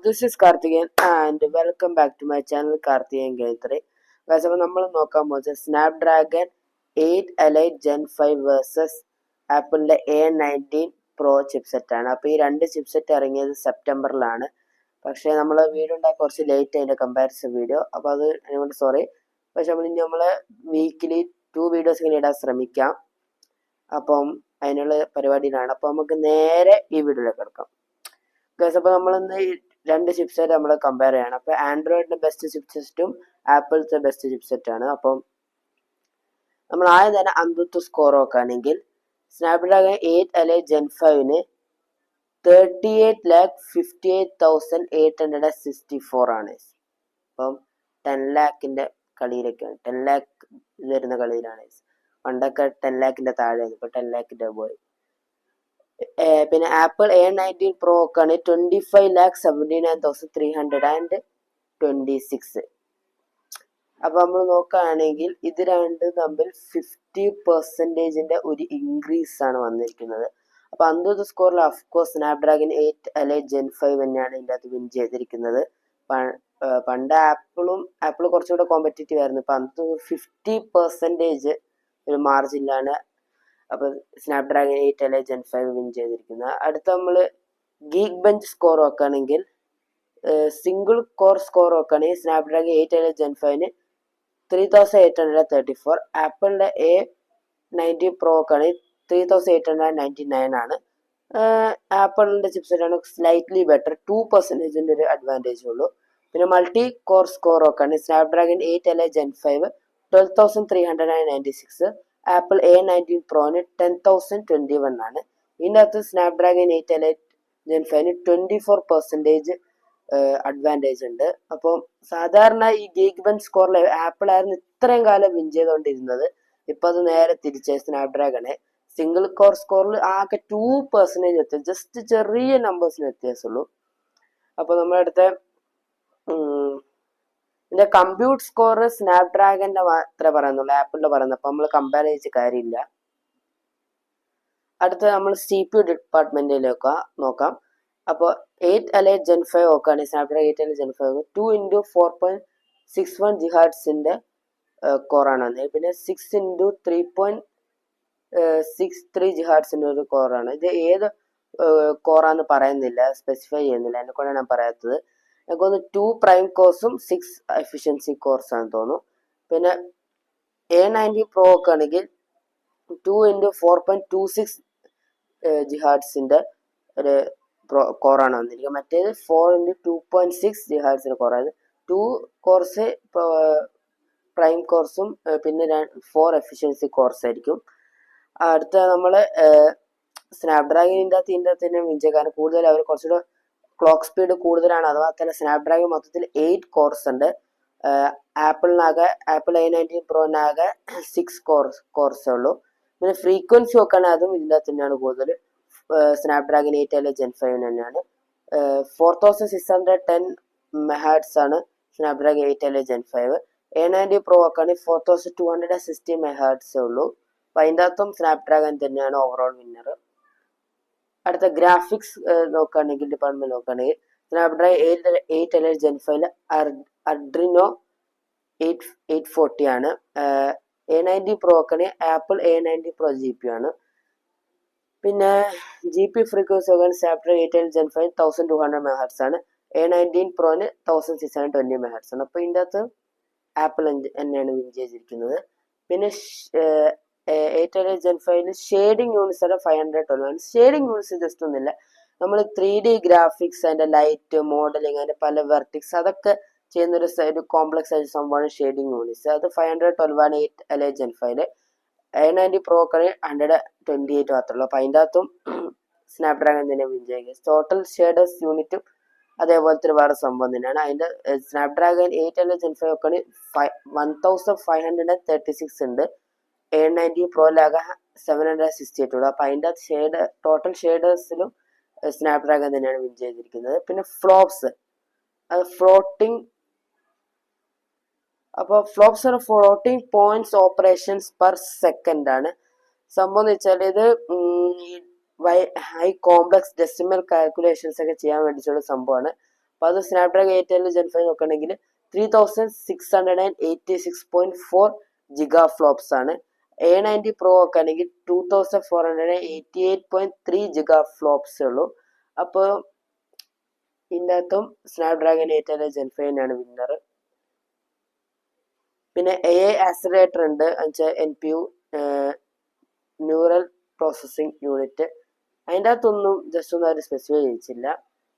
this is Karthikeyan and welcome back to my channel Karthikeyan Game 3. Guys, അപ്പോൾ നമ്മൾ നോക്കാൻ പോകുന്നത് Snapdragon 8 Elite Gen 5 വേഴ്സസ് ആപ്പിളിന്റെ A19 Pro chipset ആണ്. അപ്പോൾ ഈ രണ്ട് ചിപ്സെറ്റ് ഇറങ്ങിയത് സെപ്റ്റംബറിലാണ്. പക്ഷേ നമ്മൾ വീഡിയോ ഉണ്ടാക്കി കുറച്ച് ലേറ്റ് അതിന്റെ കമ്പാരിസൺ വീഡിയോ. അപ്പോൾ അത് അതിനോട് സോറി. പക്ഷെ നമ്മൾ വീക്കിലി 2 വീഡിയോസ് ഇങ്ങനെ ഇടാൻ ശ്രമിക്കാം. അപ്പം അതിനുള്ള പരിപാടിയിലാണ്. അപ്പോൾ നമുക്ക് നേരെ ഈ വീഡിയോയിലേക്ക് കിടക്കാം. അപ്പോൾ നമ്മളിന്ന് രണ്ട് ചിപ്സെറ്റ് നമ്മൾ കമ്പയർ ചെയ്യണം. അപ്പോൾ ആൻഡ്രോയിഡിന്റെ ബെസ്റ്റ് ചിപ്സെറ്റും ആപ്പിളിന്റെ ബെസ്റ്റ് ചിപ്സെറ്റ് ആണ്. അപ്പം നമ്മൾ ആദ്യം തന്നെ അന്തുത്വ സ്കോർ നോക്കുകയാണെങ്കിൽ സ്നാപ്ഡ്രാഗൺ 8 Elite Gen 5 38,58,864 ആണ്. അപ്പം 10 lakhന്റെ കളിയിലൊക്കെയാണ്, 10 lakh വരുന്ന കളിയിലാണ്. പണ്ടൊക്കെ 10 lakhന്റെ താഴെയാണ്, ഇപ്പൊ 10 lakhന്റെ പോയി. പിന്നെ ആപ്പിൾ A19 Pro ആണ് 25,79,326. അപ്പൊ നമ്മൾ നോക്കുകയാണെങ്കിൽ ഇത് രണ്ടും തമ്മിൽ 50% ഒരു ഇൻക്രീസ് ആണ് വന്നിരിക്കുന്നത്. അപ്പൊ അന്തുത്വ സ്കോറിൽ അഫ്കോഴ്സ് സ്നാപ്ഡ്രാഗൺ 8 Elite Gen 5 തന്നെയാണ് ഇതിൻ്റെ അകത്ത് വിൻ ചെയ്തിരിക്കുന്നത്. പണ്ട് ആപ്പിൾ കുറച്ചുകൂടെ കോമ്പറ്റീറ്റീവ് ആയിരുന്നു. ഇപ്പൊ അന്തുത്വ 50% ഒരു മാർജിനിലാണ് അപ്പൊ സ്നാപ്ഡ്രാഗൺ 8 Elite Gen 5 വിൻ ചെയ്തിരിക്കുന്നത്. അടുത്ത നമ്മൾ ഗീക്ക് ബെഞ്ച് സ്കോർ നോക്കുകയാണെങ്കിൽ സിംഗിൾ കോർ സ്കോർ നോക്കുകയാണെങ്കിൽ സ്നാപ്ഡ്രാഗൺ 8 Elite Gen 5 3834, ആപ്പിളിന്റെ A19 Pro നോക്കുകയാണെങ്കിൽ 3899 ആണ്. ആപ്പിളിന്റെ ചിപ്സെറ്റ് ആണ് സ്ലൈറ്റ്ലി ബെറ്റർ, 2% ഒരു അഡ്വാൻറ്റേജ് ഉള്ളൂ. പിന്നെ മൾട്ടി കോർ സ്കോർ നോക്കുകയാണെങ്കിൽ Snapdragon 8 Elite Gen 5 12,396, apple A19 Pro 10,021 ആണ്. ഇതിൻ്റെ അകത്ത് സ്നാപ്ഡ്രാഗൺ 8 Elite Gen 5 24% അഡ്വാൻറ്റേജ് ഉണ്ട്. അപ്പം സാധാരണ ഈ ഗീക്ക് ബെഞ്ച് സ്കോറിൽ ആപ്പിൾ ആയിരുന്നു ഇത്രയും കാലം വിൻ ചെയ്തുകൊണ്ടിരുന്നത്. ഇപ്പൊ അത് നേരെ തിരിച്ച് സ്നാപ്ഡ്രാഗണ് സിംഗിൾ കോർ സ്കോറിൽ ആകെ 2% വ്യത്യാസം, ജസ്റ്റ് ചെറിയ നമ്പേഴ്സിന് വ്യത്യാസമുള്ളൂ. അപ്പൊ നമ്മളടുത്ത ഇതിന്റെ കമ്പ്യൂട്ട് സ്കോർ സ്നാപ്ഡ്രാഗന്റെ മാത്രമേ പറയുന്നുള്ളൂ, ആപ്പിളിന്റെ പറയുന്നത്. അപ്പൊ നമ്മൾ കമ്പയർ ചെയ്ത് കാര്യമില്ല. അടുത്ത നമ്മൾ CPU ഡിപ്പാർട്ട്മെന്റിലേക്ക് നോക്കാം. അപ്പോൾ 8 Elite Gen 5 നോക്കുകയാണെങ്കിൽ Snapdragon 8 Elite Gen 5 2x4.61 GHz കോറാണ് വന്നത്. പിന്നെ 6x3.63 GHz ഒരു കോറാണ്. ഇത് ഏത് കോറാന്ന് പറയുന്നില്ല, സ്പെസിഫൈ ചെയ്യുന്നില്ല, എന്നെ കൊണ്ടാണ് ഞാൻ പറയാത്തത്. എനിക്കൊന്ന് 2 പ്രൈം കോഴ്സും 6 എഫിഷ്യൻസി കോഴ്സ് ആണെന്ന് തോന്നുന്നു. പിന്നെ A19 Pro ഒക്കെ ആണെങ്കിൽ 2x4.26 GHz ഒരു കോറാണ് വന്നിരിക്കുന്നത്. മറ്റേത് 4x2.6 GHz കോറാണ്. 2 കോഴ്സ് പ്രൈം കോഴ്സും പിന്നെ 4 എഫിഷ്യൻസി കോഴ്സ് ആയിരിക്കും. അടുത്ത നമ്മൾ സ്നാപ്ഡ്രാഗണിൻ്റെ അകത്ത് തന്നെ വിൻ ചെയ്യുക, കാരണം കൂടുതൽ അവർ കുറച്ചുകൂടെ ക്ലോക്ക് സ്പീഡ് കൂടുതലാണ്. അഥവാ തന്നെ സ്നാപ്ഡ്രാഗൺ മൊത്തത്തിൽ 8 കോഴ്സ് ഉണ്ട്. ആപ്പിൾ A19 Pro-നാകെ 6 കോഴ്സേ ഉള്ളൂ. പിന്നെ ഫ്രീക്വൻസി നോക്കുകയാണെങ്കിൽ അതും ഇതിൻ്റെ അകത്ത് തന്നെയാണ് കൂടുതൽ. സ്നാപ്ഡ്രാഗൺ 8 Elite Gen 5 തന്നെയാണ്. 4610 MHz ആണ് Snapdragon 8 Elite Gen 5. A19 Pro നോക്കുകയാണെങ്കിൽ 4260 MHz ഉള്ളൂ. അപ്പൊ അതിൻ്റെ അകത്തും സ്നാപ്ഡ്രാഗൺ തന്നെയാണ് ഓവറോൾ വിന്നർ. അടുത്ത ഗ്രാഫിക്സ് നോക്കുകയാണെങ്കിൽ ഡിപ്പാർട്ട്മെന്റ് നോക്കുകയാണെങ്കിൽ സ്നാപ്ഡ്രാഗൺ 8 Elite Gen 5 അഡ്രിനോ 840 ആണ്. A19 Pro നോക്കുകയാണെങ്കിൽ ആപ്പിൾ A19 Pro GPU ആണ്. പിന്നെ GPU ഫ്രീക്വൻസി നോക്കുകയാണെങ്കിൽ സ്നാപ്ഡ്രാഗൺ 8 Elite Gen 5 1200 MHz ആണ്. A19 Pro 1620 MHz ആണ്. അപ്പോൾ ഇതിൻ്റെ അകത്ത് ആപ്പിൾ തന്നെയാണ് വിൻ ചെയ്തിരിക്കുന്നത്. പിന്നെ 8 Elite Gen 5 ഷെയ്ഡിങ് യൂണിറ്റ്സ് ആണ് 512 ആണ്. ഷെയ്ഡിങ് യൂണിറ്റ്സ് ജസ്റ്റ് ഒന്നുമില്ല, നമ്മൾ 3D ഗ്രാഫിക്സ്, അതിന്റെ ലൈറ്റ് മോഡലിംഗ്, അതിന്റെ പല വെർട്ടിക്സ് അതൊക്കെ ചെയ്യുന്ന ഒരു കോംപ്ലക്സ് ആയ സംഭവമാണ് ഷെയ്ഡിങ് യൂണിറ്റ്സ്. അത് 512 ആണ് 8 Elite Gen 5. A19 Pro ഒക്കെ 128 മാത്രമേ. അപ്പൊ അതിൻ്റെ അകത്തും സ്നാപ്ഡ്രാഗൺ തന്നെ വിൻ ചെയ്യുക. ടോട്ടൽ ഷെയ്ഡേഴ്സ് യൂണിറ്റും അതേപോലത്തെ ഒരു വേറെ സംഭവം തന്നെയാണ്. അതിന്റെ സ്നാപ്ഡ്രാഗൺ 8 Elite Gen 5 ഒക്കെ 1536 ഉണ്ട്. A19 Pro-ലാകെ 768 ഉള്ളൂ. അപ്പൊ അതിൻ്റെ ടോട്ടൽ ഷെയ്ഡേഴ്സിലും സ്നാപ്ഡ്രാഗൺ തന്നെയാണ് വിൻ ചെയ്തിരിക്കുന്നത്. പിന്നെ ഫ്ലോപ്സ്, അത് ഫ്ലോട്ടിംഗ്. അപ്പോൾ ഫ്ലോപ്സ് ആണ് floating points operations per second ആണ്. സംഭവം എന്ന് വെച്ചാൽ ഇത് ഹൈ കോംപ്ലക്സ് ഡെസിമൽ കാൽക്കുലേഷൻസ് ഒക്കെ ചെയ്യാൻ വേണ്ടിയിട്ടുള്ള സംഭവമാണ്. അപ്പോൾ അത് സ്നാപ്ഡ്രാഗൺ 8 Gen 5 നോക്കുകയാണെങ്കിൽ 3686.4 ജിഗാ ഫ്ലോപ്സ് ആണ്. A90 Pro ഒക്കെ ആണെങ്കിൽ 2488.3 ജിഗാ ഫ്ലോപ്സ് ഉള്ളൂ. അപ്പോൾ ഇതിൻ്റെ അകത്തും സ്നാപ്ഡ്രാഗൺ 8 Gen 5 തന്നെയാണ് വിന്നർ. പിന്നെ AI ആക്സിലറേറ്റർ ഉണ്ട്, എന്നുവെച്ചാൽ NPU ന്യൂറൽ പ്രോസസ്സിംഗ് യൂണിറ്റ്. അതിൻ്റെ അകത്തൊന്നും ജസ്റ്റ് ഒന്നും അവർ സ്പെസിഫൈ ചെയ്യിച്ചില്ല.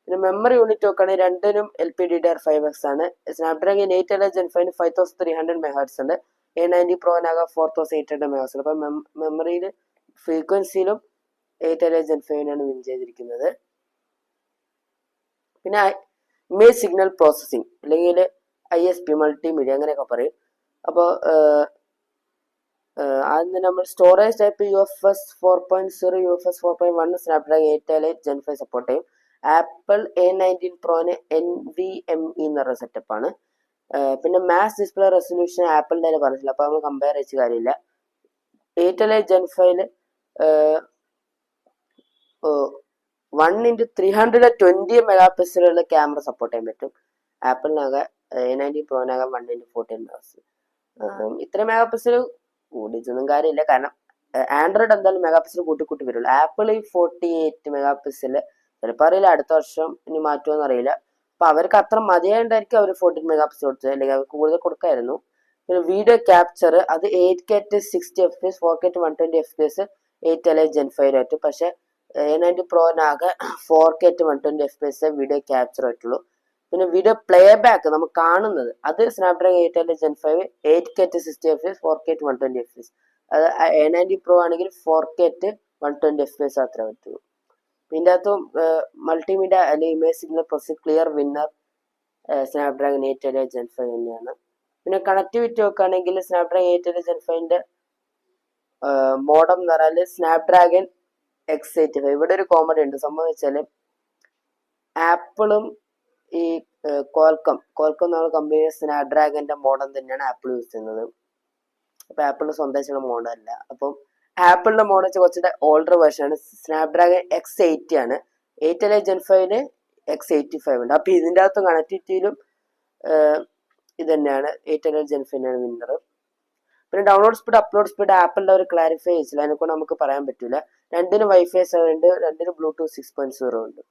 പിന്നെ മെമ്മറി യൂണിറ്റ് നോക്കുകയാണെങ്കിൽ രണ്ടിനും LPDDR5X ആണ്. സ്നാപ്ഡ്രാഗൺ 8 Gen 5 5300 MHz ഉണ്ട്. A90 Proനാകെ 4800 MHz ഉണ്ട്. അപ്പം മെമ്മറിയിൽ ഫ്രീക്വൻസിയിലും 8 Gen 5 വിൻ ചെയ്തിരിക്കുന്നത്. പിന്നെ ഇമേജ് സിഗ്നൽ പ്രോസസ്സിംഗ് അല്ലെങ്കിൽ ISP മൾട്ടിമീഡിയ അങ്ങനെയൊക്കെ പറയും. അപ്പോൾ ആദ്യം നമ്മൾ storage type UFS 4.0 UFS 4.1 Snapdragon 8 Gen 5 support ചെയ്യും. ആപ്പിൾ A19 Proന് NVMe എന്ന് പറഞ്ഞ സെറ്റപ്പാണ്. പിന്നെ മാസ് ഡിസ്പ്ലേ റെസൊല്യൂഷൻ ആപ്പിളിൻ്റെ തന്നെ പറഞ്ഞില്ല, അപ്പോൾ നമ്മൾ കമ്പയർ വെച്ച കാര്യമില്ല. 8 Gen 5 1x320 മെഗാപിക്സലുള്ള ക്യാമറ സപ്പോർട്ട് ചെയ്യാൻ പറ്റും. ആപ്പിളിനാകെ A90 Proനാകെ 1x14 മെഗാപിക്സൽ. ഇത്ര മെഗാപിക്സൽ കൂടിയിട്ടൊന്നും കാര്യമില്ല, കാരണം ആൻഡ്രോയിഡ് എന്തായാലും മെഗാപിക്സൽ കൂട്ടി വരുള്ളൂ. ആപ്പിൾ ഈ 48 മെഗാപിക്സൽ ചിലപ്പോൾ അറിയില്ല, അടുത്ത വർഷം ഇനി മാറ്റുമെന്ന് അറിയില്ല. അപ്പോൾ അവർക്ക് അത്ര മതിയായിട്ടായിരിക്കും അവർ 14 മെഗാപിക്സൽ കൊടുത്തത്, അല്ലെങ്കിൽ അവർക്ക് കൂടുതൽ കൊടുക്കായിരുന്നു. പിന്നെ വീഡിയോ ക്യാപ്ചർ അത് 8K 60 FPS 4K 120 FPS 8 Gen 5 പറ്റും. പക്ഷേ A90 Proനാകെ 4K 120 FPS video capture പറ്റുള്ളൂ. പിന്നെ വീഡിയോ പ്ലേ ബാക്ക് നമുക്ക് കാണുന്നത് അത് Snapdragon 8 Gen 5 8K 60 FPS 4K 120 FPS. അത് A90 Pro ആണെങ്കിൽ 4K 120 FPS അത്ര പറ്റുള്ളൂ. ഇതിൻ്റെ അകത്തും മൾട്ടിമീഡിയ അല്ലെങ്കിൽ image signal processing clear winner Snapdragon 8 Gen 5 തന്നെയാണ്. പിന്നെ കണക്ടിവിറ്റി നോക്കുകയാണെങ്കിൽ സ്നാപ്ഡ്രാഗൺ 8 Gen 5 മോഡം എന്ന് പറഞ്ഞാൽ സ്നാപ്ഡ്രാഗൺ X85. ഇവിടെ ഒരു കോമഡി ഉണ്ട്. സംഭവം വെച്ചാൽ ആപ്പിളും ഈ കോൽക്കം എന്നുള്ള കമ്പനി സ്നാപ്ഡ്രാഗന്റെ മോഡം തന്നെയാണ് ആപ്പിൾ യൂസ് ചെയ്യുന്നത്. അപ്പൊ ആപ്പിളിന്റെ സ്വന്തം മോഡല്ല. അപ്പം ആപ്പിളിന്റെ മോഡൽ കുറച്ചുകൂടെ ഓൾഡർ വേർഷൻ ആണ്. സ്നാപ്ഡ്രാഗൺ X80 ആണ്. 8 Gen 5 X85 ഉണ്ട്. അപ്പൊ ഇതിൻ്റെ അകത്തും കണക്ടിവിറ്റിയിലും ഇത് തന്നെയാണ് 8 Gen 5 ആണ് വിന്നർ. പിന്നെ ഡൗൺലോഡ് സ്പീഡ് അപ്ലോഡ് സ്പീഡ് ആപ്പിളിന്റെ ഒരു ക്ലാരിഫൈ ചെയ്യിച്ചില്ല, അതിനെക്കൊണ്ട് നമുക്ക് പറയാൻ പറ്റില്ല. രണ്ടിനും Wi-Fi 7 ഉണ്ട്, രണ്ടിനും Bluetooth 6.0 ഉണ്ട്.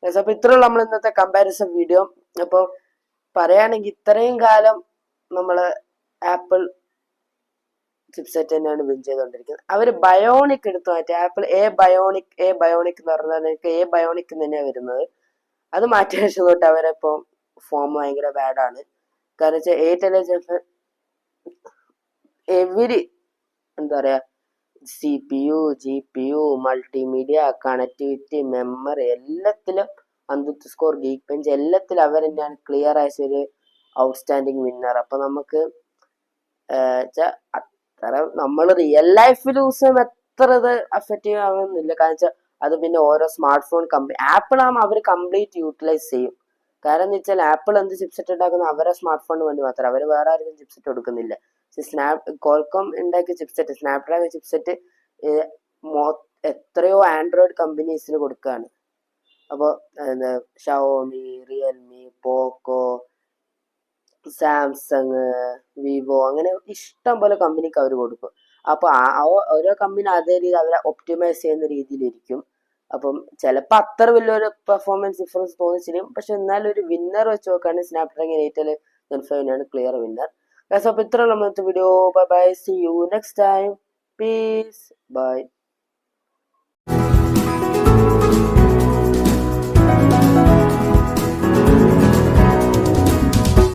അപ്പൊ ഇത്രയുള്ള നമ്മൾ ഇന്നത്തെ കമ്പാരിസൺ വീഡിയോ. അപ്പോൾ പറയുകയാണെങ്കിൽ ഇത്രയും കാലം നമ്മള് ആപ്പിൾ ചിപ്സെറ്റ് തന്നെയാണ് വിൻ ചെയ്തുകൊണ്ടിരിക്കുന്നത്. അവർ ബയോണിക് എടുത്തു മാറ്റി. ആപ്പിൾ എ ബയോണിക് എന്ന് പറഞ്ഞാൽ എനിക്ക് എ ബയോണിക് തന്നെയാണ് വരുന്നത്. അത് മാറ്റിയ ശേഷം തൊട്ട് അവരിപ്പോൾ ഫോം ഭയങ്കര ബാഡാണ്. കാരണം വെച്ചാൽ 8 Gen 5 എവരി എന്താ പറയാ CPU GPU multimedia connectivity memory എല്ലാത്തിലും അന്തുത്ത് സ്കോർ ഗീക്ക് ബെഞ്ച് എല്ലാത്തിലും അവർ തന്നെയാണ് ക്ലിയർ ആയ ഒരു ഔട്ട്സ്റ്റാൻഡിങ് വിന്നർ. അപ്പൊ നമുക്ക് അത്ര നമ്മൾ റിയൽ ലൈഫിൽ യൂസ് ചെയ്യുമ്പോൾ എത്ര ഇത് അഫക്റ്റീവ് ആവുന്നില്ല. കാരണം വെച്ചാൽ അത് പിന്നെ ഓരോ സ്മാർട്ട് ഫോൺ കമ്പനി ആപ്പിൾ ആകുമ്പോൾ അവർ കംപ്ലീറ്റ് യൂട്ടിലൈസ് ചെയ്യും. കാരണം എന്ന് വെച്ചാൽ ആപ്പിൾ എന്ത് ചിപ്സെറ്റ് ഉണ്ടാക്കുന്ന അവരെ സ്മാർട്ട് ഫോണിന് വേണ്ടി മാത്രം, അവർ വേറെ ആർക്കും ചിപ്സെറ്റ് കൊടുക്കുന്നില്ല. കോൾകോം ഉണ്ടാക്കിയ ചിപ്സെറ്റ് സ്നാപ്ഡ്രാഗൺ ചിപ്സെറ്റ് എത്രയോ ആൻഡ്രോയിഡ് കമ്പനീസിന് കൊടുക്കുകയാണ്. അപ്പോൾ ഷവോമി, റിയൽമി, പോക്കോ, സാംസങ്, വിവോ അങ്ങനെ ഇഷ്ടം പോലെ കമ്പനിക്ക് അവർ കൊടുക്കും. അപ്പോൾ ഓരോ കമ്പനി അതേ രീതി അവരെ ഒപ്റ്റിമൈസ് ചെയ്യുന്ന രീതിയിലിരിക്കും. അപ്പം ചിലപ്പോൾ അത്ര വലിയൊരു പെർഫോമൻസ് ഡിഫറൻസ് തോന്നിച്ചിരിക്കും. പക്ഷെ എന്നാലും ഒരു വിന്നർ വെച്ച് നോക്കുകയാണെങ്കിൽ സ്നാപ്ഡ്രാഗൺ 8 Gen 5 ആണ് ക്ലിയർ വിന്നർ. അപ്പോൾ ഇത്ര നമ്മളുടെ video. Bye bye, see you next time, peace, by.